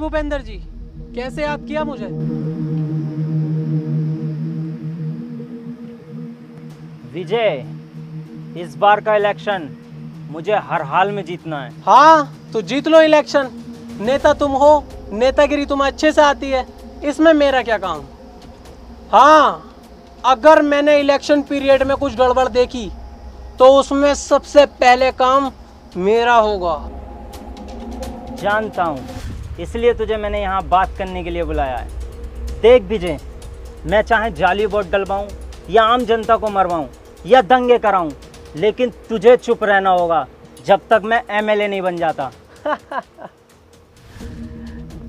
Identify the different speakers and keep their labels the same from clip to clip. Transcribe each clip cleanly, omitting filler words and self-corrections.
Speaker 1: भूपेंद्र जी, कैसे याद किया मुझे?
Speaker 2: विजय, इस बार का इलेक्शन मुझे हर हाल में जीतना है।
Speaker 1: हाँ तो जीत लो इलेक्शन। नेता तुम हो, नेतागिरी तुम्हें अच्छे से आती है, इसमें मेरा क्या काम। हाँ, अगर मैंने इलेक्शन पीरियड में कुछ गड़बड़ देखी तो उसमें सबसे पहले काम मेरा होगा।
Speaker 2: जानता हूँ, इसलिए तुझे मैंने यहाँ बात करने के लिए बुलाया है। देख विजय, मैं चाहे जाली वोट डलवाऊँ या आम जनता को मरवाऊँ या दंगे कराऊँ, लेकिन तुझे चुप रहना होगा जब तक मैं एमएलए नहीं बन जाता।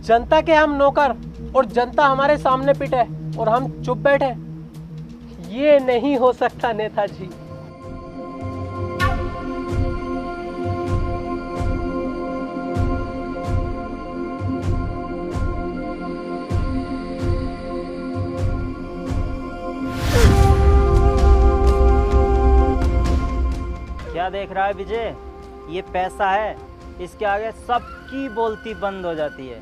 Speaker 1: जनता के हम नौकर और जनता हमारे सामने पिटे और हम चुप बैठे, ये नहीं हो सकता नेताजी।
Speaker 2: क्या देख रहा है विजय? ये पैसा है, इसके आगे सबकी बोलती बंद हो जाती है।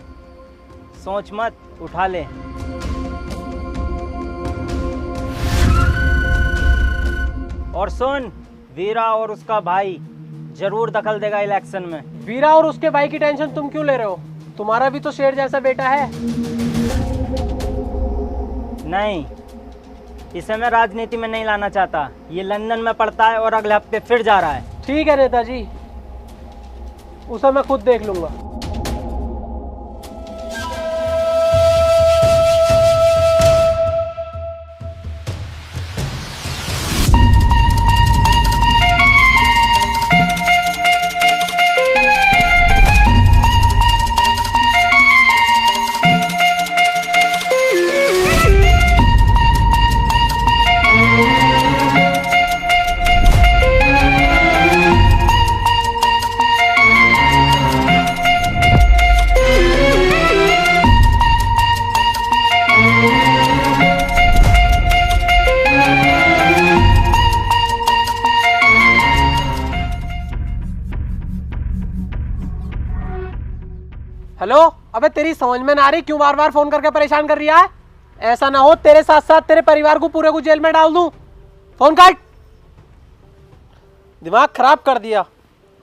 Speaker 2: सोच मत, उठा ले। और सुन, वीरा और उसका भाई जरूर दखल देगा इलेक्शन में।
Speaker 1: वीरा और उसके भाई की टेंशन तुम क्यों ले रहे हो? तुम्हारा भी तो शेर जैसा बेटा है।
Speaker 2: नहीं, इसे मैं राजनीति में नहीं लाना चाहता। ये लंदन में पढ़ता है और अगले हफ्ते फिर जा रहा है।
Speaker 1: ठीक है नेताजी, उसे मैं खुद देख लूंगा। हेलो, अबे तेरी समझ में ना आ रही क्यों बार बार फोन करके परेशान कर रही है? ऐसा ना हो तेरे साथ साथ तेरे परिवार को पूरे को जेल में डाल दूं। फोन काट। दिमाग खराब कर दिया।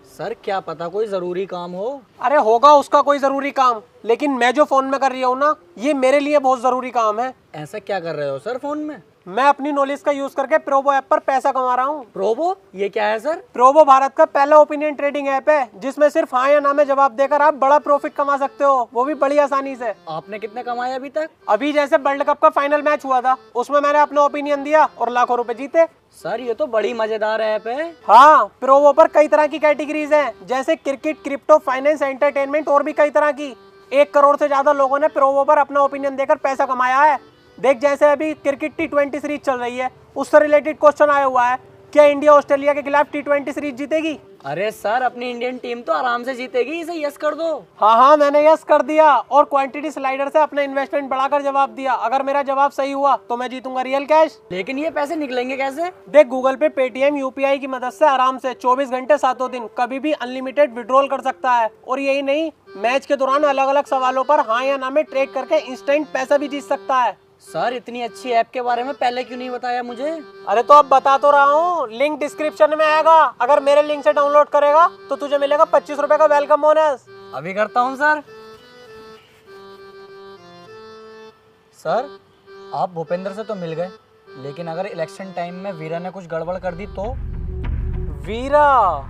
Speaker 3: सर क्या पता कोई जरूरी काम हो।
Speaker 1: अरे होगा उसका कोई जरूरी काम, लेकिन मैं जो फोन में कर रही हूँ ना, ये मेरे लिए बहुत जरूरी काम है।
Speaker 3: ऐसा क्या कर रहे हो सर फोन में?
Speaker 1: मैं अपनी नॉलेज का यूज करके प्रोबो ऐप पर पैसा कमा रहा हूँ।
Speaker 3: प्रोबो, ये क्या है सर?
Speaker 1: प्रोबो भारत का पहला ओपिनियन ट्रेडिंग ऐप है, जिसमें सिर्फ हाँ या ना में जवाब देकर आप बड़ा प्रॉफिट कमा सकते हो, वो भी बड़ी आसानी से।
Speaker 3: आपने कितने कमाए अभी तक?
Speaker 1: अभी जैसे वर्ल्ड कप का फाइनल मैच हुआ था, उसमें मैंने अपना ओपिनियन दिया और लाखों रुपए जीते।
Speaker 3: सर ये तो बड़ी मजेदार ऐप है।
Speaker 1: हाँ, प्रोबो पर कई तरह की कैटेगरीज हैं, जैसे क्रिकेट, क्रिप्टो, फाइनेंस, एंटरटेनमेंट और भी कई तरह की। 1 करोड़ से ज्यादा लोगों ने प्रोबो पर अपना ओपिनियन देकर पैसा कमाया है। देख, जैसे अभी क्रिकेट T20 सीरीज चल रही है, उससे रिलेटेड क्वेश्चन आया हुआ है, क्या इंडिया ऑस्ट्रेलिया के खिलाफ T20 सीरीज जीतेगी?
Speaker 3: अरे सर अपनी इंडियन टीम तो आराम से जीतेगी, इसे यस कर दो।
Speaker 1: हाँ, मैंने यस कर दिया और क्वांटिटी स्लाइडर से अपना इन्वेस्टमेंट बढ़ाकर जवाब दिया। अगर मेरा जवाब सही हुआ तो मैं जीतूंगा रियल कैश।
Speaker 3: लेकिन ये पैसे निकलेंगे कैसे?
Speaker 1: देख, गूगल पे, पेटीएम, यूपीआई की मदद से आराम से 24 घंटे 7 दिन कभी भी अनलिमिटेड विड्रॉल कर सकता है। और यही नहीं, मैच के दौरान अलग अलग सवालों पर हाँ या ना में ट्रेड करके इंस्टेंट पैसा भी जीत सकता है।
Speaker 3: सर इतनी अच्छी ऐप के बारे में पहले क्यों नहीं बताया मुझे?
Speaker 1: अरे तो अब बता तो रहा हूँ, लिंक डिस्क्रिप्शन में आएगा। अगर मेरे लिंक से डाउनलोड करेगा तो तुझे मिलेगा 25 रुपए का वेलकम बोनस।
Speaker 3: अभी करता हूँ सर। सर आप भूपेंद्र से तो मिल गए, लेकिन अगर इलेक्शन टाइम में वीरा ने कुछ गड़बड़ कर दी तो?
Speaker 1: वीरा?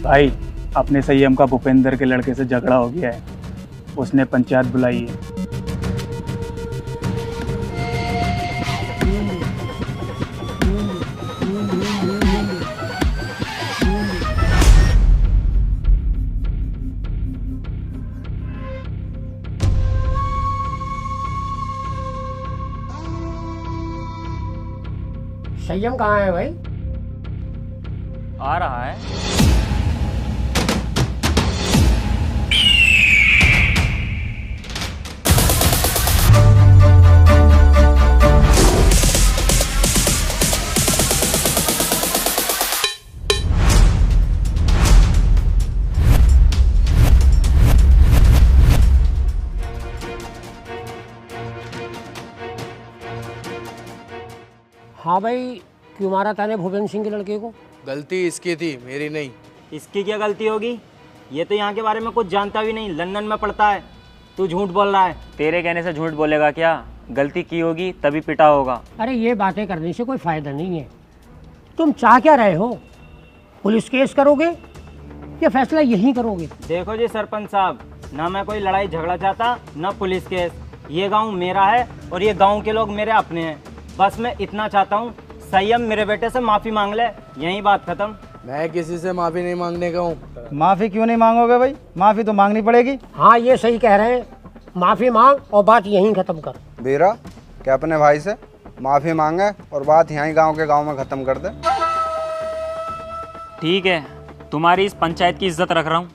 Speaker 4: भाई अपने संयम का भूपेंद्र के लड़के से झगड़ा हो गया है, उसने पंचायत बुलाई है।
Speaker 5: संयम कहाँ है भाई?
Speaker 3: आ रहा है।
Speaker 5: हाँ भाई, क्यों मारा तूने भूपेंद्र सिंह के लड़के को?
Speaker 6: गलती इसकी थी, मेरी नहीं।
Speaker 2: इसकी क्या गलती होगी? ये तो यहाँ के बारे में कुछ जानता भी नहीं, लंदन में पढ़ता है। तू झूठ बोल रहा है।
Speaker 7: तेरे कहने से झूठ बोलेगा क्या? गलती की होगी तभी पिटा होगा।
Speaker 5: अरे ये बातें करने से कोई फायदा नहीं है। तुम चाह क्या रहे हो? पुलिस केस करोगे या फैसला यहीं करोगे?
Speaker 2: देखो जी सरपंच साहब, ना मैं कोई लड़ाई झगड़ा चाहता ना पुलिस केस। ये गांव मेरा है और ये गांव के लोग मेरे अपने हैं। बस मैं इतना चाहता हूँ, संयम मेरे बेटे से माफ़ी मांग ले, यही बात खत्म।
Speaker 6: मैं किसी से माफी नहीं मांगने का हूँ।
Speaker 8: माफ़ी क्यों नहीं मांगोगे भाई? माफ़ी तो मांगनी पड़ेगी।
Speaker 5: हाँ ये सही कह रहे हैं, माफ़ी मांग और बात यहीं ख़त्म कर।
Speaker 9: बीरा क्या अपने भाई से माफ़ी मांगे और बात यहीं गांव के गांव में ख़त्म कर दे।
Speaker 7: ठीक है, तुम्हारी इस पंचायत की इज्जत रख रहा हूँ।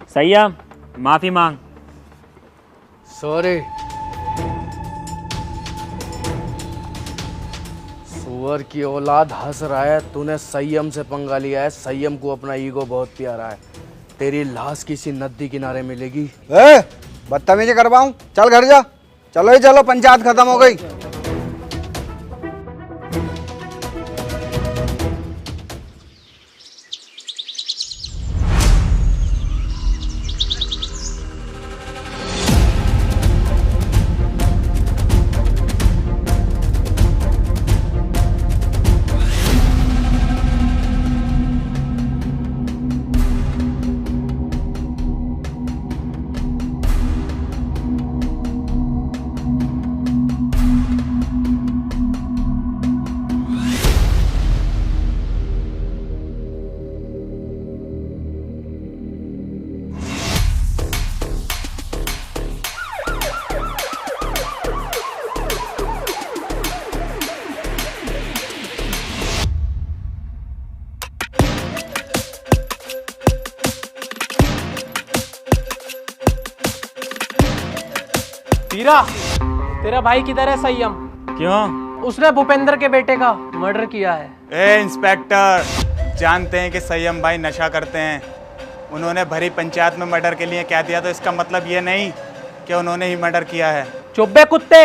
Speaker 7: संयम माफ़ी मांग।
Speaker 6: सॉरी। सुअर की औलाद हंस रहा है, तूने संयम से पंगा लिया है। संयम को अपना ईगो बहुत प्यारा है। तेरी लाश किसी नदी किनारे मिलेगी।
Speaker 9: ए बदतमीजी करवाऊं? चल घर जा। चलो ही चलो, पंचायत खत्म हो गई।
Speaker 1: वीरा, तेरा भाई किधर है संयम?
Speaker 7: क्यों?
Speaker 1: उसने भूपेंद्र के बेटे का मर्डर किया है।
Speaker 4: ए इंस्पेक्टर, जानते हैं कि संयम भाई नशा करते हैं। उन्होंने भरी पंचायत में मर्डर के लिए कह दिया तो इसका मतलब ये नहीं कि उन्होंने ही मर्डर किया है।
Speaker 1: चुप बे कुत्ते,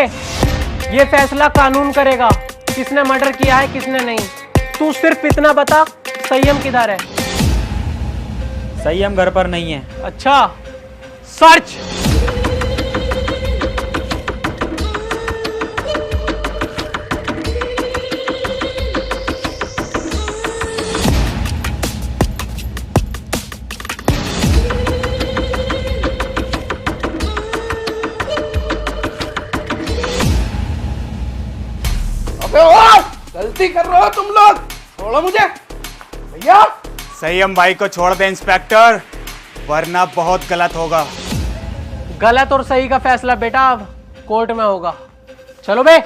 Speaker 1: ये फैसला कानून करेगा किसने मर्डर किया है किसने नहीं। तू सिर्फ इतना बता, संयम किधर है?
Speaker 7: संयम घर पर नहीं है।
Speaker 1: अच्छा, सर्च।
Speaker 6: गलती कर रहे हो तुम लोग, छोड़ो मुझे। भैया
Speaker 4: संयम भाई को छोड़ दे इंस्पेक्टर, वरना बहुत गलत होगा।
Speaker 1: गलत और सही का फैसला बेटा अब कोर्ट में होगा। चलो बे।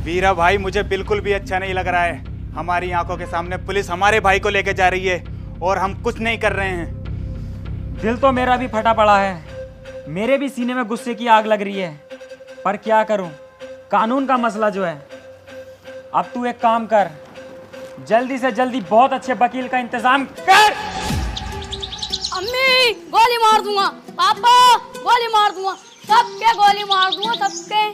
Speaker 4: वीरा भाई, मुझे बिल्कुल भी अच्छा नहीं लग रहा है। हमारी आंखों के सामने पुलिस हमारे भाई को लेके जा रही है और हम कुछ नहीं कर रहे हैं।
Speaker 7: दिल तो मेरा भी फटा पड़ा है, मेरे भी सीने में गुस्से की आग लग रही है, पर क्या करूं, कानून का मसला जो है। अब तू एक काम कर, जल्दी से जल्दी बहुत अच्छे वकील का इंतजाम कर।
Speaker 10: अम्मी गोली मार दूंगा, पापा गोली मार दूंगा, सबके गोली मार दूंगा, सबके।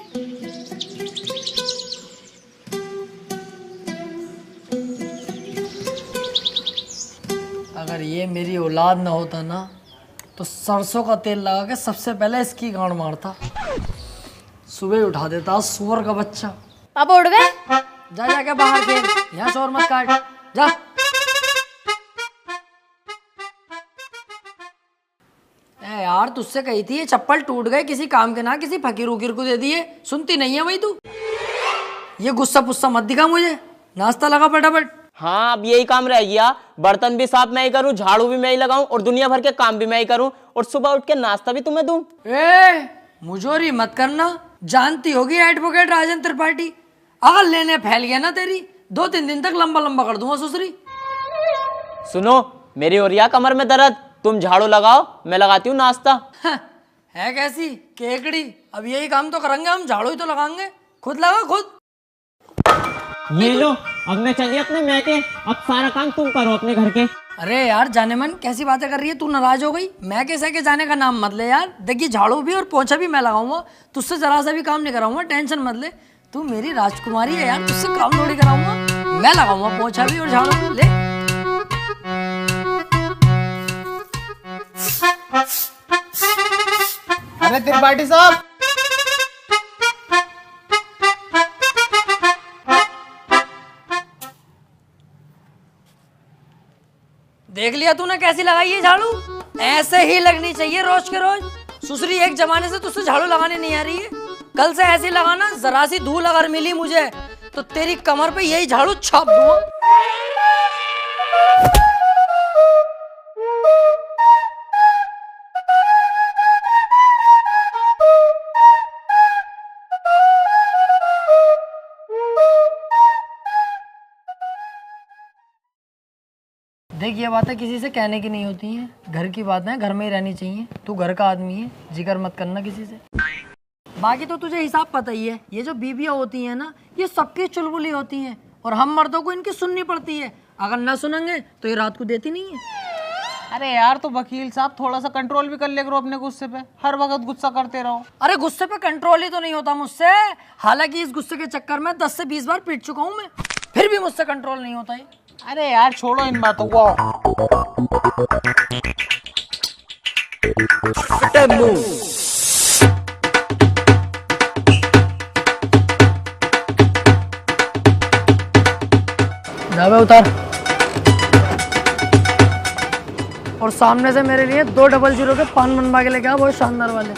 Speaker 11: अगर ये मेरी औलाद ना होता ना तो सरसों का तेल लगा के सबसे पहले इसकी गांड मारता। सुबह उठा देता सुअर का बच्चा।
Speaker 10: पापा उठ गए?
Speaker 11: जा जाके बाहर खेल, यहाँ शोर मत काट, जा। ए यार, तुझसे कही थी ये चप्पल टूट गए, किसी काम के ना किसी फकीर उकीर को दे दिए, सुनती नहीं है भाई तू। ये गुस्सा पुस्सा मत दिखा मुझे, नाश्ता लगा फटाफट।
Speaker 12: हाँ, अब यही काम रह गया। बर्तन भी साफ मैं ही करूँ, झाड़ू भी मैं ही लगाऊं और दुनिया भर के काम भी मैं ही करूँ और सुबह उठ के नाश्ता भी तुम्हें दूं।
Speaker 11: ए मुझोरी मत करना, जानती होगी एडवोकेट राजन त्रिपाठी, अगर लेने फैल गया ना तेरी 2-3 दिन तक लंबा लंबा कर दूंगा ससुरी।
Speaker 12: सुनो, मेरी हो रही है कमर में दर्द, तुम झाड़ू लगाओ, मैं लगाती हूँ नाश्ता।
Speaker 11: है कैसी केकड़ी, अब यही काम तो करेंगे हम, झाड़ू ही तो लगाएंगे। खुद लगा खुद।
Speaker 12: ये लो, अब मैं चलिए अपने मैके, अब सारा काम तुम करो अपने घर के।
Speaker 11: अरे यार जाने मन, कैसी बातें कर रही है तू, नाराज हो गई? मैं कैसे के जाने का नाम मत ले यार। देखिए झाड़ू भी और पोछा भी मैं लगाऊंगा, तुझसे जरा सा भी काम नहीं कराऊंगा, टेंशन मत ले। तू मेरी राजकुमारी है यार, तुझसे काम थोड़ी कराऊंगा, मैं लगाऊंगा पोछा भी और झाड़ू भी। ले
Speaker 8: अरे त्रिपाठी साहब,
Speaker 11: देख लिया तूने कैसी लगाई है झाड़ू? ऐसे ही लगनी चाहिए रोज के रोज। सुसरी एक जमाने से तुझसे झाड़ू लगाने नहीं आ रही है, कल से ऐसी लगाना, जरा सी धूल अगर मिली मुझे तो तेरी कमर पे यही झाड़ू छाप दूंगा। देख ये बातें किसी से कहने की नहीं होती हैं, घर की बातें घर में ही रहनी चाहिए। तू घर का आदमी है, जिक्र मत करना किसी से। बाकी तो तुझे हिसाब पता ही है, ये जो बीबियाँ होती हैं ना, ये सबकी चुलबुली होती हैं और हम मर्दों को इनकी सुननी पड़ती है। अगर ना सुनेंगे तो ये रात को देती नहीं है।
Speaker 8: अरे यार तो वकील साहब थोड़ा सा कंट्रोल भी कर ले करो अपने गुस्से पे, हर वक्त गुस्सा करते रहो।
Speaker 11: अरे गुस्से पे कंट्रोल ही तो नहीं होता मुझसे, हालांकि इस गुस्से के चक्कर में 10 से 20 बार पीट चुका हूँ मैं, फिर भी मुझसे कंट्रोल नहीं होता है।
Speaker 8: अरे यार छोड़ो इन बातों को।
Speaker 11: जावे उतार, और सामने से मेरे लिए 200 के पान बनवा के लेके आ, बहुत शानदार वाले।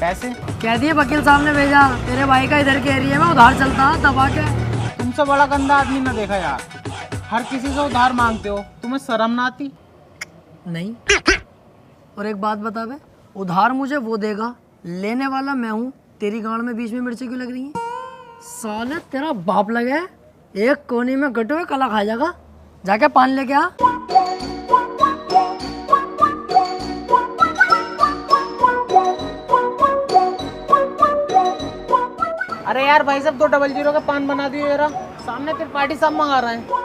Speaker 8: पैसे
Speaker 11: कह दिए वकील साहब ने भेजा, तेरे भाई का इधर के एरिया में उधार चलता है दबा के।
Speaker 8: तुमसे बड़ा गंदा आदमी ना देखा यार, हर किसी से उधार मांगते हो, तुम्हें शर्म ना आती?
Speaker 11: नहीं। और एक बात बता बे, उधार मुझे वो देगा, लेने वाला मैं हूँ। तेरी गांड में बीच में मिर्ची क्यों लग रही है? साले तेरा बाप लगे, एक कोने में गटो है, कला खा जाएगा। जाके पान लेके आ।
Speaker 8: अरे यार भाई साहब 200 का पान बना दियो जरा, सामने त्रिपाठी साहब मंगा रहे हैं।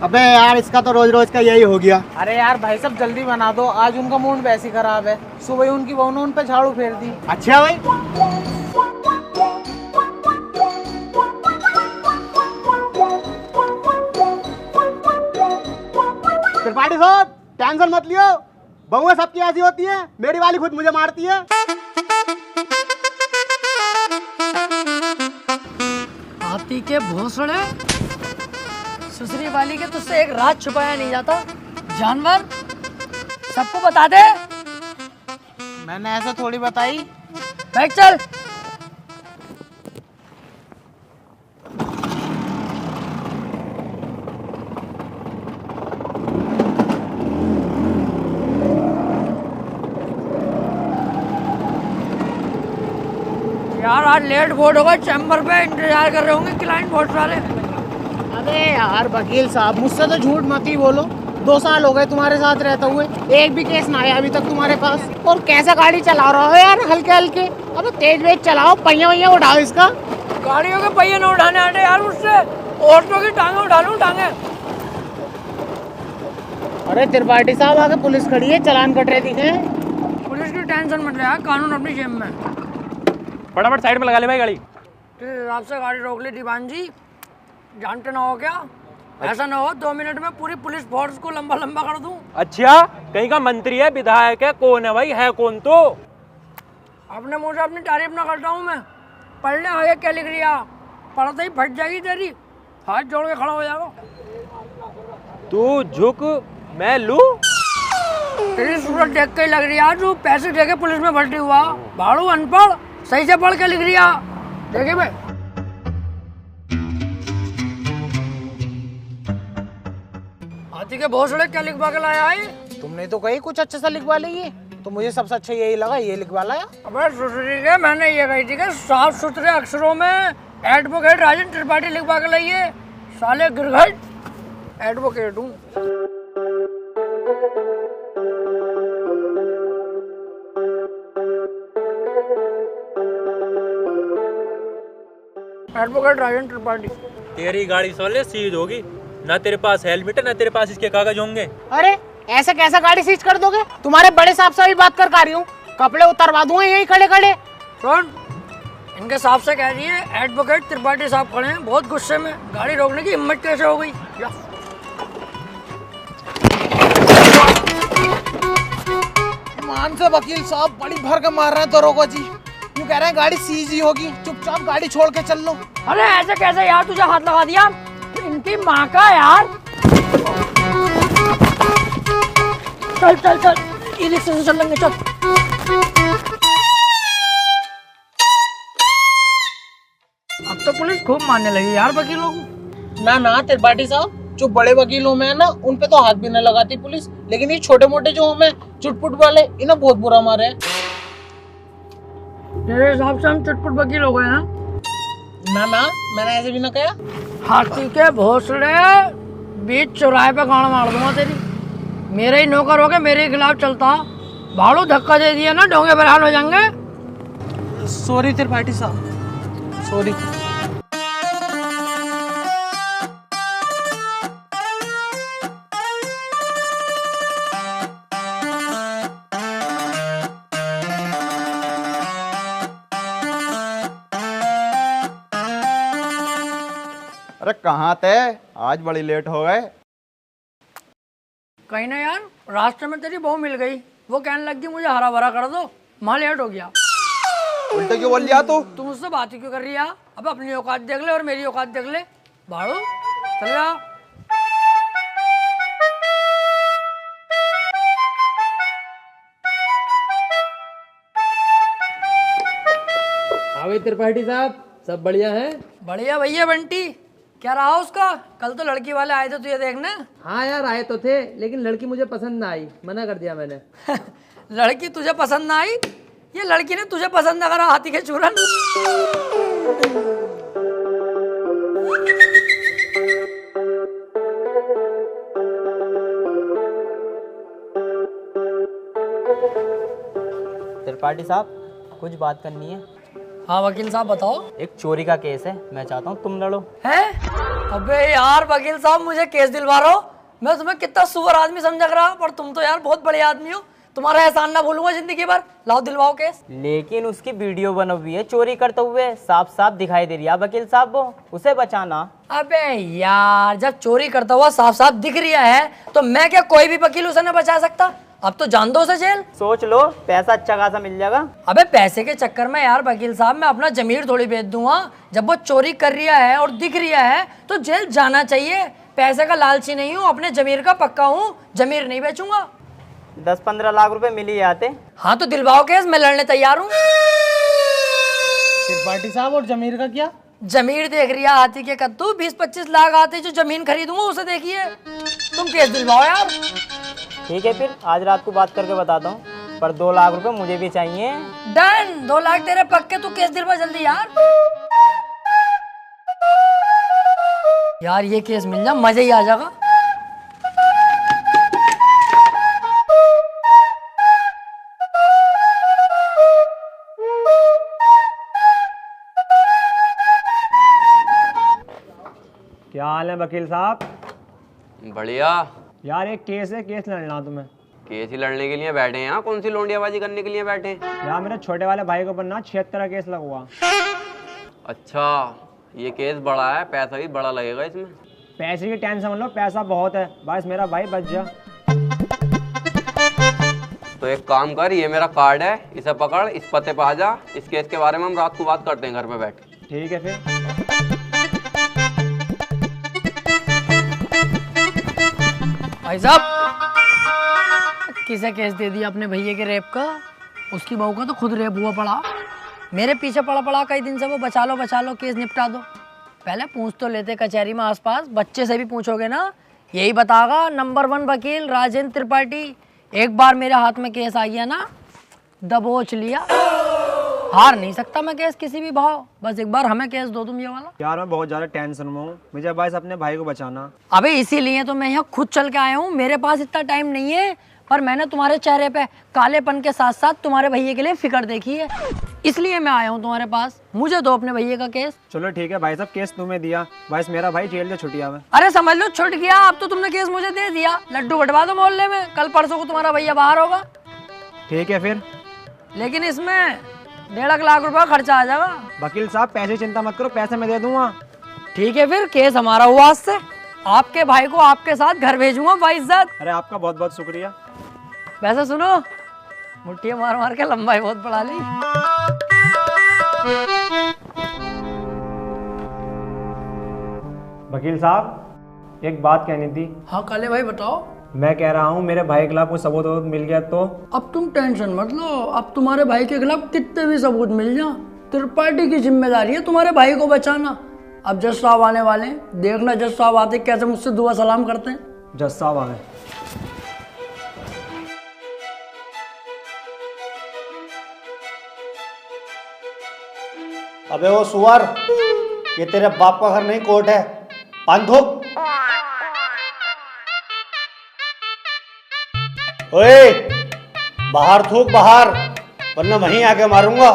Speaker 13: अबे यार इसका तो रोज रोज का यही हो गया।
Speaker 8: अरे यार भाई साहब जल्दी बना दो, आज उनका मूड वैसे ही खराब है, सुबह उनकी बहू ने उन पे झाड़ू फेर दी।
Speaker 13: अच्छा भाई, त्रिपाठी साहब टेंशन मत लियो, बहुएं सबकी ऐसी होती है, मेरी वाली खुद मुझे मारती है।
Speaker 11: हाथी के भोसड़े, सुसरी वाली के तुझसे एक रात छुपाया नहीं जाता। जानवर सबको बता दे।
Speaker 8: मैंने ऐसा थोड़ी बताई।
Speaker 11: बैठ चल। यार आज लेट बोर्ड होगा, चैम्बर पे इंतजार कर रहे होंगे क्लाइंट बोर्ड वाले।
Speaker 8: अबे यार वकील साहब मुझसे तो झूठ मत ही बोलो, 2 साल हो गए तुम्हारे साथ रहते हुए, एक भी केस ना आया अभी तक तुम्हारे पास। और कैसे गाड़ी चला रहे हो यार, हल्के हल्के, अबे तेज वेज चलाओ, पहिया वहिया उठाओ इसका।
Speaker 11: गाड़ियों के पहिए न उठाने आते यार मुझसे, औरतों की टांगे उठा लूं टांगे।
Speaker 8: अरे त्रिपाठी साहब आगे पुलिस खड़ी है, चालान कट रहे दिखे।
Speaker 11: पुलिस की टेंशन मत ले, कानून अपनी जेब में।
Speaker 7: फटाफट साइड में लगा ले भाई गाड़ी।
Speaker 11: तेरे हिसाब से गाड़ी रोक ली दीवान जी, जानते ना हो क्या? ऐसा ना हो 2 मिनट में पूरी पुलिस फोर्स को लंबा लंबा कर दूं।
Speaker 7: अच्छा, कहीं का मंत्री है, विधायक है, कौन है भाई? है कौन? तो
Speaker 11: अपने मुंह से अपनी तारीफ ना करता हूँ मैं। पढ़ने आगे क्या लिख रिया, पढ़ते ही फट जाएगी तेरी, हाथ जोड़ के खड़ा हो जाएगा।
Speaker 7: तू झुक, मैं लू।
Speaker 11: तेरी सूरत देख के ही लग रही है तू पैसे दे के पुलिस में भर्ती हुआ। भाड़ू अनपढ़, सही से पढ़ के लिख रिया। देखे भाई, हाथी के भोसड़े क्या लिखवा के लाया है?
Speaker 8: तुमने तो कही कुछ अच्छा सा लिखवा ली, तो मुझे सबसे अच्छा यही लगा, ये लिखवा लाया।
Speaker 11: अबे सुसरी के मैंने ये कही थी कि साफ सुथरे अक्षरों में एडवोकेट राजन त्रिपाठी लिखवा के लाइए। साले गिरघट एडवोकेट हूँ। एडवोकेट राजन त्रिपाठी।
Speaker 7: तेरी गाड़ी साले सीज होगी, ना तेरे पास हेलमेट है ना तेरे पास इसके कागज होंगे।
Speaker 8: अरे ऐसे कैसा गाड़ी सीज कर दोगे? तुम्हारे बड़े साहब से भी बात कर रही हूँ, कपड़े उतरवा दूंगा यही खड़े खड़े।
Speaker 11: सुन, इनके साहब से कह दिए एडवोकेट त्रिपाठी साहब खड़े हैं, बहुत गुस्से में। गाड़ी रोकने की हिम्मत कैसे हो गई?
Speaker 8: मान से वकील साहब बड़ी भर के मार रहे हैं दरोगा जी, यूँ कह रहे हैं गाड़ी सीज ही होगी, चुपचाप गाड़ी छोड़ के चल लो।
Speaker 11: अरे ऐसे कैसे यार, तुझे हाथ लगा दिया? इनकी माँ का यार। चल चल चल, ई रिक्शा से चल लेंगे, चल। अब तो पुलिस खूब मारने लगी यार वकीलों को।
Speaker 8: ना त्रिपाठी साहब, जो बड़े वकीलों में है ना, उन पे तो हाथ भी न लगाती पुलिस, लेकिन ये छोटे मोटे जो हमें चुटपुट वाले, इन्हें बहुत बुरा मारे है।
Speaker 11: तेरे हिसाब से हम चुटपुट वकील हो गए हैं?
Speaker 8: ना मैंने ऐसे भी ना कहा।
Speaker 11: हाथी के भोसड़े, बीच चौराहे पे गाड़ मार दूंगा तेरी। मेरे ही नौकर हो के मेरे खिलाफ चलता, भाड़ू धक्का दे दिया ना, डोंगे बरहाल हो जाएंगे।
Speaker 8: सॉरी त्रिपाठी साहब, सॉरी।
Speaker 13: अरे कहाँ थे? आज बड़ी लेट हो गए।
Speaker 11: कहीं ना यार, रास्ते में तेरी बहू मिल गई, वो कहने लगी मुझे हरा भरा कर दो, मां लेट हो गया।
Speaker 13: उल्टे क्यों बोल लिया तू?
Speaker 11: तुम मुझसे बात ही क्यों कर रही है? अब अपनी औकात देख ले और मेरी औकात देख ले। भाड़ू चल जा।
Speaker 14: हाँ त्रिपाठी साहब, सब बढ़िया है?
Speaker 11: बढ़िया भैया बंटी, क्या रहा उसका? कल तो लड़की वाले आए थे तुझे देखने।
Speaker 14: हाँ यार आए तो थे, लेकिन लड़की मुझे पसंद ना आई, मना कर दिया मैंने।
Speaker 11: लड़की तुझे पसंद ना आई? ये लड़की ने तुझे पसंद ना करा, हाथी के चूरन।
Speaker 12: त्रिपाठी साहब, कुछ बात करनी है।
Speaker 11: हाँ वकील साहब बताओ।
Speaker 12: एक चोरी का केस है, मैं चाहता हूँ तुम लड़ो।
Speaker 11: है? अबे यार वकील साहब, मुझे केस दिलवा रहे हो? मैं तुम्हें कितना सुअर आदमी समझ रहा, पर तुम तो यार बहुत बड़े आदमी हो, तुम्हारा एहसान ना भूलूंगा जिंदगी भर। लाओ दिलवाओ केस।
Speaker 12: लेकिन उसकी वीडियो बनी हुई है चोरी करते हुए, साफ साफ दिखाई दे रही है वकील साहब, वो उसे बचाना।
Speaker 11: अबे यार, जब चोरी करता हुआ साफ साफ दिख रहा है तो मैं क्या कोई भी वकील उसे नहीं बचा सकता? अब तो जान दो उसे जेल।
Speaker 12: सोच लो, पैसा अच्छा खासा मिल जाएगा।
Speaker 11: अबे पैसे के चक्कर में यार वकील साहब मैं अपना जमीर थोड़ी बेच दूंगा। जब वो चोरी कर रहा है और दिख रहा है तो जेल जाना चाहिए। पैसे का लालची नहीं हूँ, अपने जमीर का पक्का हूँ, जमीर नहीं बेचूंगा।
Speaker 12: 10-15 लाख रुपए मिल ही जाते।
Speaker 11: हाँ तो दिलवाओ केस, मैं लड़ने तैयार हूँ।
Speaker 8: त्रिपाठी साहब और जमीर का क्या?
Speaker 11: जमीर देख रही है हाथी के कद्दू, 20-25 लाख आते जो जमीन खरीदूंगा उसे देखिए। तुम केस दिलवाओ यार।
Speaker 12: ठीक है, फिर आज रात को बात करके बताता हूँ, पर 2 लाख रुपए मुझे भी चाहिए।
Speaker 11: डन, 2 लाख तेरे पक्के, तू केस दिलवा जल्दी यार। यार ये केस मिल जा, मजा ही आ जाएगा।
Speaker 7: क्या हाल है वकील साहब?
Speaker 6: बढ़िया।
Speaker 7: यार एक केस है, केस लड़ना तुम्हें।
Speaker 15: केस ही लड़ने के लिए बैठे हैं यहाँ? कौन सी लोंडियाबाजी करने के लिए बैठे हैं?
Speaker 7: यार मेरे छोटे वाले भाई को बनना 76 का केस लगवा।
Speaker 15: अच्छा, ये केस बड़ा है, पैसा भी बड़ा लगेगा इसमें।
Speaker 7: पैसे की टेंशन मत लो, पैसा बहुत है, बस मेरा भाई बच जा।
Speaker 15: तो एक काम कर, ये मेरा कार्ड है, इसे पकड़, इस पते पे आ जा। इस केस के बारे में हम रात को बात करते हैं घर पे बैठ।
Speaker 7: ठीक है फिर।
Speaker 11: भाई साहब, किसे केस दे दिया अपने भैया के रेप का? उसकी बहू का तो खुद रेप हुआ पड़ा। मेरे पीछे पड़ा पड़ा कई दिन से वो बचा लो केस निपटा दो। पहले पूछ तो लेते कचहरी में आसपास, बच्चे से भी पूछोगे ना, यही बतागा नंबर 1 वकील राजेंद्र त्रिपाठी। एक बार मेरे हाथ में केस आ गया ना, दबोच लिया। हार नहीं सकता मैं केस किसी भी भाव। बस एक बार हमें केस दो तुम ये वाला।
Speaker 7: यार मैं बहुत ज्यादा टेंशन में हूँ, मुझे बस अपने भाई को बचाना।
Speaker 11: अबे इसीलिए तो मैं यहाँ खुद चल के आया हूँ। मेरे पास इतना टाइम नहीं है, पर मैंने तुम्हारे चेहरे पे कालेपन के साथ साथ तुम्हारे भैया के लिए फिक्र देखी है, इसलिए मैं आया हूँ तुम्हारे पास। मुझे दो अपने भैया का केस।
Speaker 7: चलो ठीक है भाई साहब, केस तुम्हें दिया, बस मेरा भाई जेल से छुट्टिया में।
Speaker 11: अरे समझ लो छुट गया, अब तो तुमने केस मुझे दे दिया। लड्डू बंटवा दो मोहल्ले में, कल परसों को तुम्हारा भैया बाहर होगा।
Speaker 7: ठीक है फिर,
Speaker 11: लेकिन इसमें 1.5 लाख रुपया खर्चा आ जाएगा।
Speaker 7: वकील साहब पैसे चिंता मत करो, पैसे मैं दे दूंगा।
Speaker 11: ठीक है फिर, केस हमारा हुआ आज से। आपके भाई को आपके साथ घर भेजूंगा बाइज्जत।
Speaker 7: अरे आपका बहुत बहुत शुक्रिया।
Speaker 11: वैसे सुनो, मुट्ठियां मार मार के लंबाई बहुत बढ़ा ली।
Speaker 7: वकील साहब एक बात कहनी थी।
Speaker 11: हाँ काले भाई बताओ।
Speaker 7: मैं कह रहा हूँ मेरे भाई के खिलाफ कोई सबूत मिल गया तो?
Speaker 11: अब तुम टेंशन मत लो, अब तुम्हारे भाई के खिलाफ कितने भी सबूत मिल जाए, त्रिपाठी की जिम्मेदारी है तुम्हारे भाई को बचाना। अब जज साहब आने वाले हैं, देखना जज साहब आते कैसे मुझसे दुआ सलाम करते हैं।
Speaker 7: जज साहब आ गए।
Speaker 13: अबे वो सुअर, ये तेरे बाप का घर नहीं कोर्ट है। पान थूक। ओए बाहर थूक बाहर, वरना वहीं आके मारूंगा।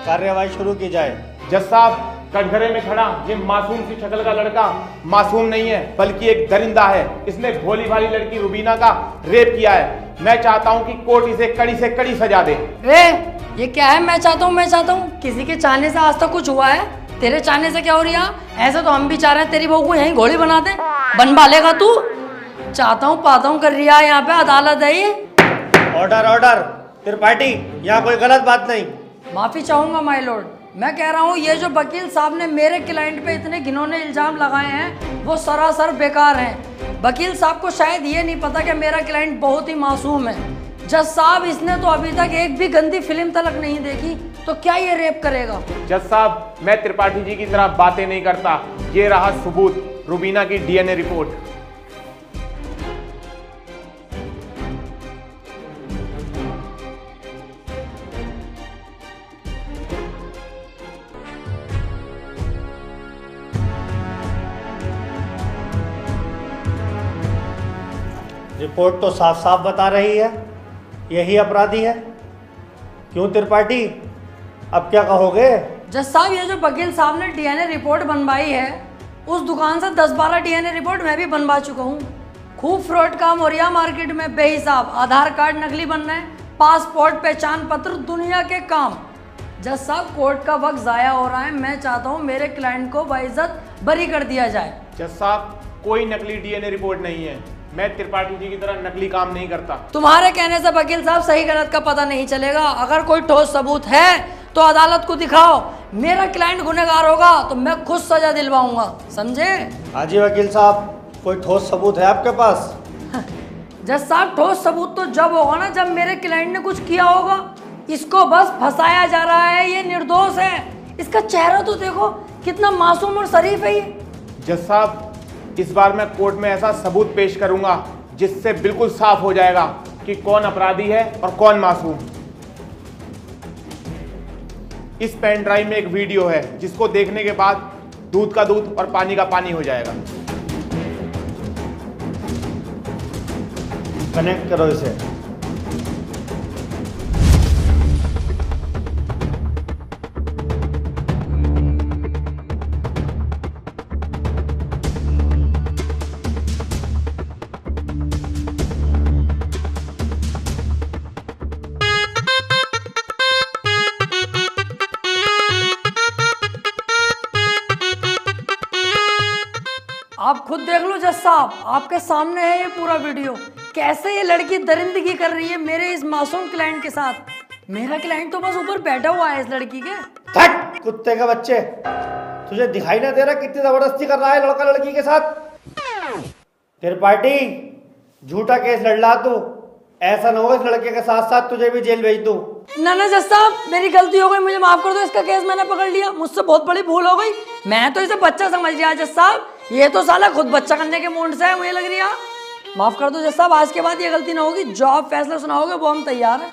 Speaker 13: कार्यवाही शुरू की जाए।
Speaker 16: जज साहब, कटघरे में खड़ा ये मासूम सी शक्ल का लड़का मासूम नहीं है, बल्कि एक दरिंदा है। इसने भोली भाली लड़की रुबीना का रेप किया है। मैं चाहता हूं कि कोर्ट इसे कड़ी से कड़ी सजा दे।
Speaker 11: ये क्या है? मैं चाहता हूँ किसी के चाहने से आज तक कुछ हुआ है? तेरे चाहने से क्या हो रहा? ऐसे तो हम भी चाह रहे हैं तेरी बहू को यहीं घोड़ी बना दे। बनवा लेगा तू? चाहता हूँ पाता हूँ कर रही है, यहाँ पे अदालत है ये।
Speaker 13: ऑर्डर त्रिपाठी, यहाँ कोई गलत बात नहीं।
Speaker 11: माफी चाहूंगा माय लॉर्ड। मैं कह रहा हूँ ये जो वकील साहब ने मेरे क्लाइंट पे इतने घिनौने इल्जाम लगाए हैं वो सरासर बेकार हैं। वकील साहब को शायद ये नहीं पता कि मेरा क्लाइंट बहुत ही मासूम है। जज साहब, इसने तो अभी तक एक भी गंदी फिल्म तलक नहीं देखी, तो क्या ये रेप करेगा?
Speaker 16: जज साहब, मैं त्रिपाठी जी की तरह बातें नहीं करता। ये रहा सबूत, रुबीना की डीएनए रिपोर्ट।
Speaker 13: रिपोर्ट तो साफ साफ बता रही है यही अपराधी है। क्यों त्रिपाठी, अब क्या कहोगे?
Speaker 11: जज साहब, ये जो वकील साहब ने डीएनए रिपोर्ट बनवाई है, उस दुकान से 10-12 डीएनए रिपोर्ट मैं भी बनवा चुका हूँ। खूब फ्रॉड काम हो रहा है मार्केट में बेहिसाब। आधार कार्ड नकली बन रहे हैं, पासपोर्ट, पहचान पत्र, दुनिया के काम। जज साहब, कोर्ट का वक्त जाया हो रहा है। मैं चाहता हूँ मेरे क्लाइंट को बाइज्जत बरी कर दिया जाए।
Speaker 16: जज साहब, कोई नकली डीएनए रिपोर्ट नहीं है। मैं त्रिपाठी जी की तरह नकली काम नहीं करता।
Speaker 11: तुम्हारे कहने से वकील साहब सही गलत का पता नहीं चलेगा। अगर कोई ठोस सबूत है तो अदालत को दिखाओ। मेरा क्लाइंट गुनहगार होगा तो मैं खुद सजा दिलवाऊंगा, समझे?
Speaker 13: हाँ जी वकील साहब, कोई ठोस सबूत है आपके पास?
Speaker 11: जज साहब, ठोस सबूत तो जब होगा ना जब मेरे क्लाइंट ने कुछ किया होगा। इसको बस फंसाया जा रहा है, ये निर्दोष है। इसका चेहरा तो देखो, कितना मासूम और शरीफ है ये।
Speaker 16: जज साहब, इस बार मैं कोर्ट में ऐसा सबूत पेश करूंगा जिससे बिल्कुल साफ हो जाएगा कि कौन अपराधी है और कौन मासूम। इस पेन ड्राइव में एक वीडियो है जिसको देखने के बाद दूध का दूध और पानी का पानी हो जाएगा।
Speaker 13: कनेक्ट करो इसे।
Speaker 11: आप खुद देख लो जज साहब, आपके सामने है ये पूरा वीडियो। कैसे ये लड़की दरिंदगी कर रही है मेरे इस मासूम क्लाइंट के साथ। मेरा क्लाइंट तो बस ऊपर बैठा हुआ है इस लड़की के।
Speaker 13: हट कुत्ते के बच्चे, तुझे दिखाई ना दे रहा कितनी जबरदस्ती कर रहा है लड़का लड़की के साथ। त्रिपाठी, झूठा केस लड़ रहा तू। ऐसा ना हो इस लड़के के साथ साथ तुझे भी जेल भेज दूं।
Speaker 11: ना ना जज साहब, मेरी गलती हो गई, मुझे माफ कर दो। इसका केस मैंने पकड़ लिया, मुझसे बहुत बड़ी भूल हो गई। मैं तो इसे बच्चा समझ लिया जज साहब, ये तो साला खुद बच्चा करने के मूड से है, मुझे लग रही है। माफ कर दो जज साहब, आज के बाद ये गलती ना होगी। जो आप फैसला सुनाओगे वो हम तैयार हैं।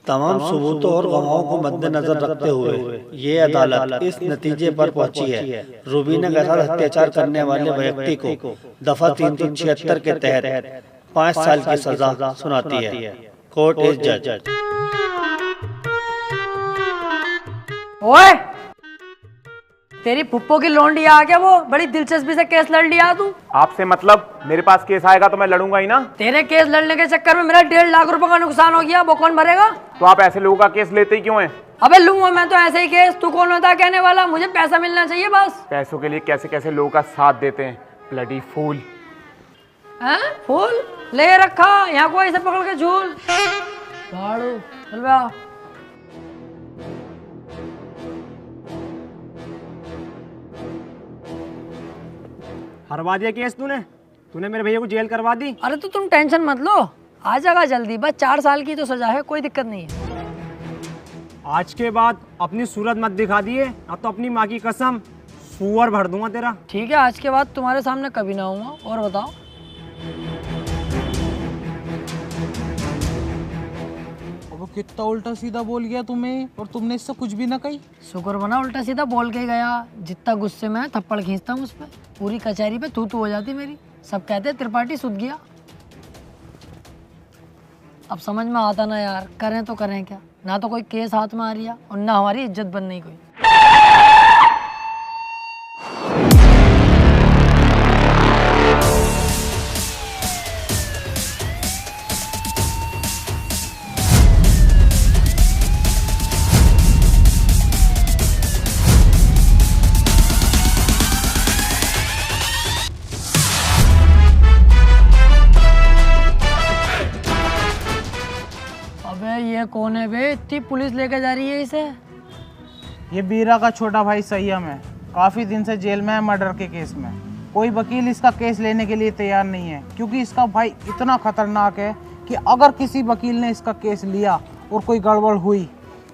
Speaker 17: तमाम सबूतों और गवाहों को मद्देनजर रखते हुए ये अदालत इस नतीजे पर पहुंची है, रुबीना के साथ अत्याचार करने वाले व्यक्ति को दफा 376 के तहत 5 साल की सजा सुनाती है। कोर्ट इज जज।
Speaker 11: ओए, तेरी फुप्पो की लोंडी आ गया, वो बड़ी दिलचस्पी से केस लड़ लिया तू।
Speaker 16: आपसे मतलब? मेरे पास केस आएगा तो मैं लड़ूंगा ही ना।
Speaker 11: तेरे केस लड़ने के चक्कर में मेरा 1.5 लाख रुपए का नुकसान हो गया, वो कौन भरेगा?
Speaker 16: तो आप ऐसे लोगों का केस लेते ही क्यों हैं?
Speaker 11: अबे लूंगा मैं तो ऐसे ही केस, तू कौन होता कहने वाला? मुझे पैसा मिलना चाहिए बस।
Speaker 16: पैसों के लिए कैसे कैसे लोगों का साथ देते हैं, ब्लडी फूल।
Speaker 11: हैं? फूल ले रखा यहाँ को, ऐसे पकड़ के झूल गाड़ू। चल बे आ।
Speaker 7: हरवा दिया केस तूने मेरे भैया को जेल करवा दी।
Speaker 11: अरे तो तुम टेंशन मत लो, आ जाएगा जल्दी। बस 4 साल की तो सजा है, कोई दिक्कत नहीं है।
Speaker 7: आज के बाद अपनी सूरत मत दिखा दिए, अब तो अपनी माँ की कसम सुअर भर दूंगा तेरा।
Speaker 11: ठीक है, आज के बाद तुम्हारे सामने कभी ना आऊंगा। और बताओ।
Speaker 3: वो कितना उल्टा सीधा बोल गया तुम्हें, और तुमने इससे कुछ भी ना कही।
Speaker 11: शुक्र बना उल्टा सीधा बोल के गया, जितना गुस्से में थप्पड़ खींचता हूँ उस पर, पूरी कचहरी पे तू हो जाती मेरी। सब कहते त्रिपाठी सुध गया। अब समझ में आता ना यार, करें तो करें क्या। ना तो कोई केस हाथ में आ रही है और ना हमारी इज्जत बन रही कोई। ये कौन है बे? इतनी पुलिस लेके जा रही है इसे।
Speaker 3: ये बीरा का छोटा भाई संयम है, काफी दिन से जेल में है मर्डर के केस में। कोई वकील इसका केस लेने के लिए तैयार नहीं है, क्योंकि इसका भाई इतना खतरनाक है कि अगर किसी वकील ने इसका केस लिया और कोई गड़बड़ हुई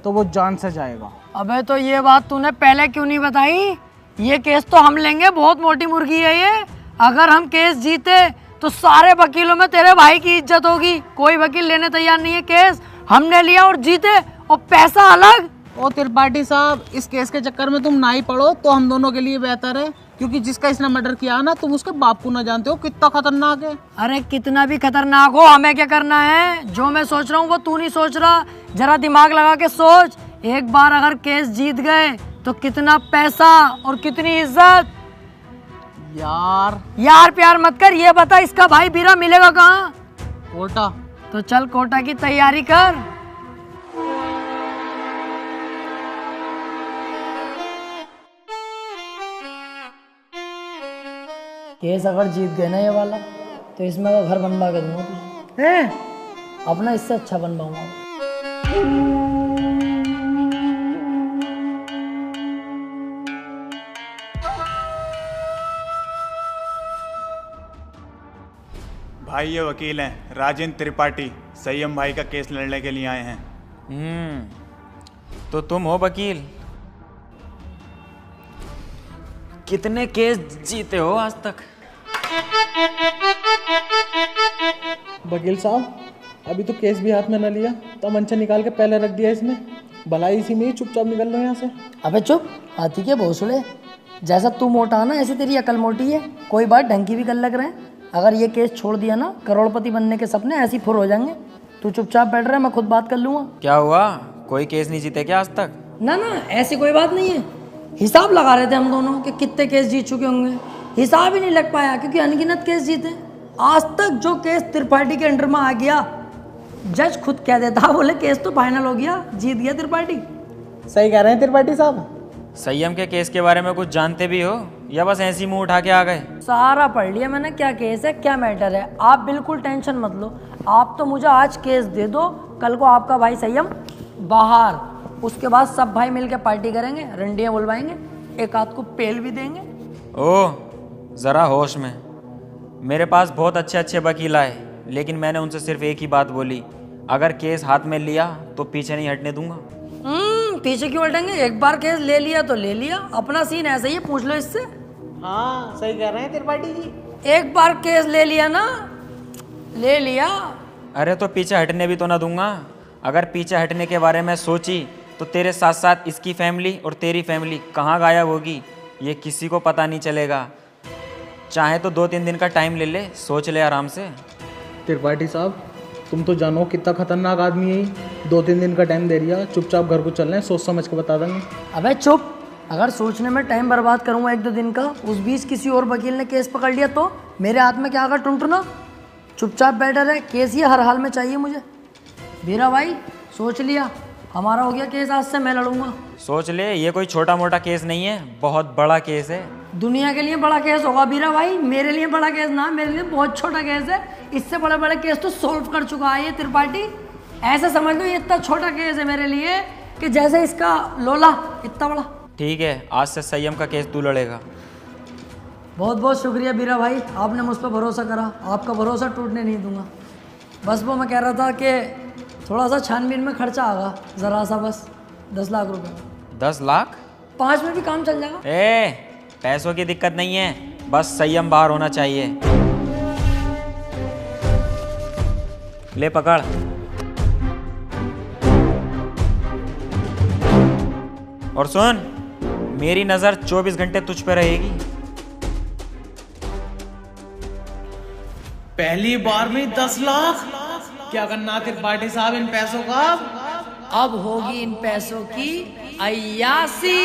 Speaker 3: तो वो जान से जाएगा।
Speaker 11: अबे तो ये बात तूने पहले क्यों नहीं बताई? ये केस तो हम लेंगे, बहुत मोटी मुर्गी है ये। अगर हम केस जीते तो सारे वकीलों में तेरे भाई की इज्जत होगी। कोई वकील लेने तैयार नहीं है केस, हमने लिया और जीते, और पैसा अलग।
Speaker 3: ओ त्रिपाठी साहब, इस केस के चक्कर में तुम ना ही पड़ो तो हम दोनों के लिए बेहतर है, क्योंकि जिसका इसने मर्डर किया ना, तुम उसके बाप को ना जानते हो कितना खतरनाक है।
Speaker 11: अरे कितना भी खतरनाक हो, हमें क्या करना है? जो मैं सोच रहा हूँ वो तू नहीं सोच रहा। जरा दिमाग लगा के सोच, एक बार अगर केस जीत गए तो कितना पैसा और कितनी इज्जत। यार प्यार मत कर, ये बता इसका भाई बीरा मिलेगा कहाँ?
Speaker 3: कोटा।
Speaker 11: तो चल कोटा की तैयारी कर। केस अगर जीत गए ना ये वाला, तो इसमें का घर बनवा के दूंगा तुझे। अपना इससे अच्छा बनवाऊंगा।
Speaker 4: भाई ये वकील हैं राजेंद्र त्रिपाठी, संयम भाई का केस लड़ने के लिए आए हैं।
Speaker 7: तो तुम हो वकील? कितने केस जीते हो आज तक?
Speaker 3: वकील साहब, अभी तो केस भी हाथ में न लिया, तो मंचा निकाल के पहले रख दिया इसमें। भलाई इसी में ही चुपचाप निकल लो यहाँ से।
Speaker 11: अबे चुप, हाथी के भोसड़े। जैसा तू मोटा ना, ऐसे तेरी अकल मोटी है। कोई बात ढंग की भी कर लग रहे हैं। अगर ये केस छोड़ दिया ना, करोड़पति बनने के सपने ऐसे ही फुर हो जाएंगे। तू चुपचाप बैठ रहा है, मैं खुद बात कर लूँगा।
Speaker 7: क्या हुआ, कोई केस नहीं जीते क्या आज तक?
Speaker 11: ना ना, ऐसी कोई बात नहीं है। हिसाब लगा रहे थे हम दोनों कि कितने केस जीत चुके होंगे, हिसाब ही नहीं लग पाया क्योंकि अनगिनत केस जीते। आज तक जो केस त्रिपाठी के अंडर में आ गया, जज खुद कह देता, बोले केस तो फाइनल हो गया, जीत गया त्रिपाठी।
Speaker 3: सही कह रहे हैं त्रिपाठी साहब।
Speaker 7: संयम के केस के बारे में कुछ जानते भी हो या बस ऐसी मुंह उठा के आ गए?
Speaker 11: सारा पढ़ लिया मैंने, क्या केस है क्या मैटर है। आप बिल्कुल टेंशन मत लो, आप तो मुझे आज केस दे दो, कल को आपका भाई संयम बाहर, उसके बाद सब भाई मिलकर पार्टी करेंगे, रंडियाँ बुलवाएंगे, एक आध को पेल भी देंगे।
Speaker 7: ओह, ज़रा होश में। मेरे पास बहुत अच्छे अच्छे वकील आए, लेकिन मैंने उनसे सिर्फ एक ही बात बोली, अगर केस हाथ में लिया तो पीछे नहीं हटने दूंगा।
Speaker 11: पीछे क्यों हटेंगे, एक बार केस ले लिया तो ले लिया, अपना सीन ऐसा ही है, पूछ लो इससे।
Speaker 3: हाँ सही कह रहे हैं त्रिपाठी जी।
Speaker 11: एक बार केस ले लिया ना, ले लिया।
Speaker 7: अरे तो पीछे हटने भी तो ना दूंगा। अगर पीछे हटने के बारे में सोची तो तेरे साथ साथ इसकी फैमिली और तेरी फैमिली कहाँ गायब होगी ये किसी को पता नहीं चलेगा। चाहे तो 2-3 दिन का टाइम ले ले, सोच ले आराम से।
Speaker 3: त्रिपाठी साहब, तुम तो जानो कितना खतरनाक आदमी है। 2-3 दिन का टाइम दे दिया, चुपचाप घर को चल रहे हैं, सोच समझ के बता देंगे।
Speaker 11: अबे चुप, अगर सोचने में टाइम बर्बाद करूंगा 1-2 दिन का, उस बीच किसी और वकील ने केस पकड़ लिया तो मेरे हाथ में क्या आगा टुनटुना। चुपचाप बैठा रहे, केस ही हर हाल में चाहिए मुझे। मेरा भाई सोच लिया, हमारा हो गया केस, आज से मैं लड़ूंगा।
Speaker 7: सोच ले, ये कोई छोटा मोटा केस नहीं है, बहुत बड़ा केस है।
Speaker 11: दुनिया के लिए बड़ा केस होगा बीरा भाई, मेरे लिए बड़ा केस ना, मेरे लिए बहुत छोटा केस है। इससे बड़े बड़े केस तो सॉल्व कर चुका है ये त्रिपाठी। ऐसे समझ लो ये इतना छोटा केस है मेरे लिए कि जैसे इसका लोला इतना बड़ा।
Speaker 7: ठीक है, आज से संयम का केस तू लड़ेगा।
Speaker 11: बहुत बहुत शुक्रिया बीरा भाई, आपने मुझ पर भरोसा करा, आपका भरोसा टूटने नहीं दूंगा। बस वो मैं कह रहा था कि थोड़ा सा छानबीन में खर्चा आगा, ज़रा सा, बस 10 लाख रुपए।
Speaker 7: 10 लाख?
Speaker 11: 5 में भी काम चल जाएगा।
Speaker 7: पैसों की दिक्कत नहीं है, बस संयम बाहर होना चाहिए। ले पकड़। और सुन, मेरी नजर 24 घंटे तुझ पे रहेगी।
Speaker 3: पहली बार में 10 लाख? क्या करना त्रिपाठी साहब इन पैसों का?
Speaker 11: अब होगी इन पैसों की अय्यासी।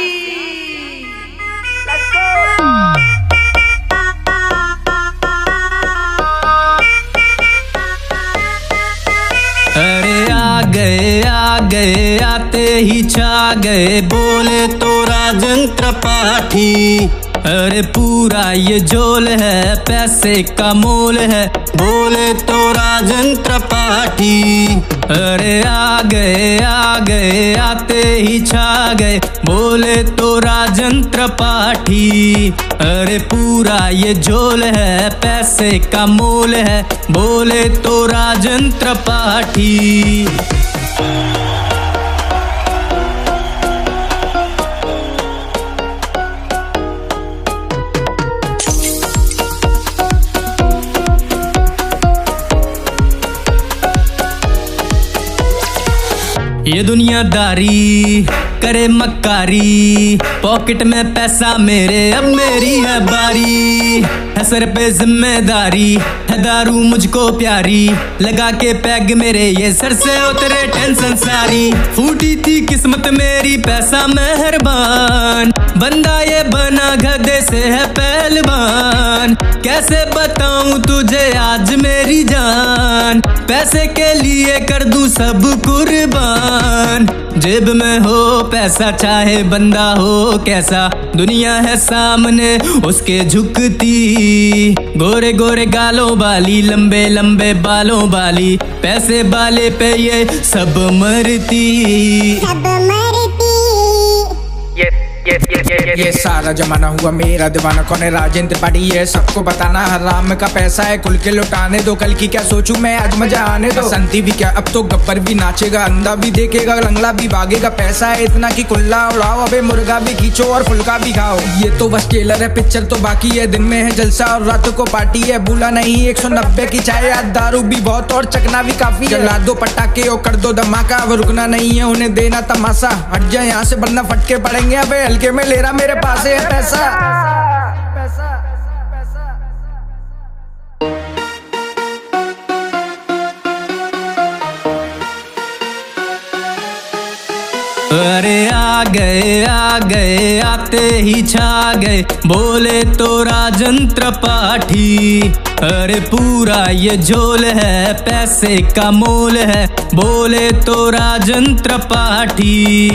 Speaker 18: अरे आ गए आते ही छा गए, बोले तो राजेंद्र पाठी। अरे पूरा ये झोल है, पैसे का मोल है, बोले तो राजेंद्र पाठी। अरे आ गए आते ही छा गए, बोले तो राजेंद्र पाठी। अरे पूरा ये झोल है, पैसे का मोल है, बोले तो राजेंद्र पाठी। ये दुनियादारी करे मक्कारी, पॉकेट में पैसा मेरे, अब मेरी है बारी। है सर पे जिम्मेदारी, है दारू मुझको प्यारी, लगा के पैग मेरे ये सर से उतरे टेंशन सारी। फूटी थी किस्मत मेरी, पैसा मेहरबान, बंदा ये बना गधे से है पहलवान। कैसे बताऊं तुझे आज मेरी जान, पैसे के लिए कर दूं सब कुर्बान। जेब में हो पैसा, चाहे बंदा हो कैसा, दुनिया है सामने उसके झुकती। गोरे गोरे गालों वाली, लंबे लंबे बालों वाली, पैसे वाले पे ये सब मरती।
Speaker 19: ये सारा जमाना हुआ मेरा दीवाना, कौन है राजेंद्र पाठी ये सबको बताना। हराम का पैसा है खुल के लुटाने दो, कल की क्या सोचूं मैं आज मजा आने दो। संती भी क्या, अब तो गब्बर भी नाचेगा, अंधा भी देखेगा, लंगड़ा भी भागेगा। पैसा है इतना कि कुल्ला उड़ाओ, अबे मुर्गा भी खींचो और फुल्का भी खाओ। ये तो बस ट्रेलर है, पिक्चर तो बाकी है। दिन में है जलसा और रात को पार्टी है, भूला नहीं 190 की चाय, आज दारू भी बहुत और चकना भी काफी। जला दो पटाखे और कर दो धमाका, अब रुकना नहीं है उन्हें देना तमाशा। हट जाए यहाँ से वरना फटके पड़ेंगे, अबे हल्के में ले रहा मेरे पास है पैसा।
Speaker 18: अरे आ गए आते ही छा गए, बोले तो राजन त्रिपाठी। अरे पूरा ये झोल है, पैसे का मोल है, बोले तो राजन त्रिपाठी।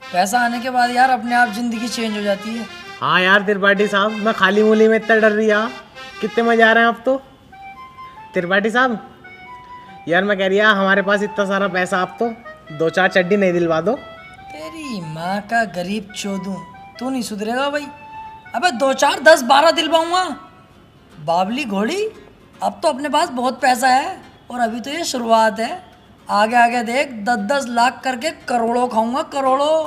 Speaker 11: पैसा आने के बाद यार अपने आप जिंदगी चेंज हो जाती है।
Speaker 3: हाँ यार त्रिपाठी साहब, मैं खाली मूली में इतना डर रही है, कितने मजे आ रहे हैं अब तो। त्रिपाठी साहब यार मैं कह रही है हमारे पास इतना सारा पैसा, आप तो 2-4 चड्डी नहीं दिलवा दो।
Speaker 11: तेरी माँ का गरीब चोदू, तू नहीं सुधरेगा भाई। अबे 2-4 10-12 दिलवाऊंगा। बाबली घोड़ी, अब तो अपने पास बहुत पैसा है और अभी तो ये शुरुआत है। आगे आगे देख 10-10 लाख करके करोड़ों खाऊंगा, करोड़ों।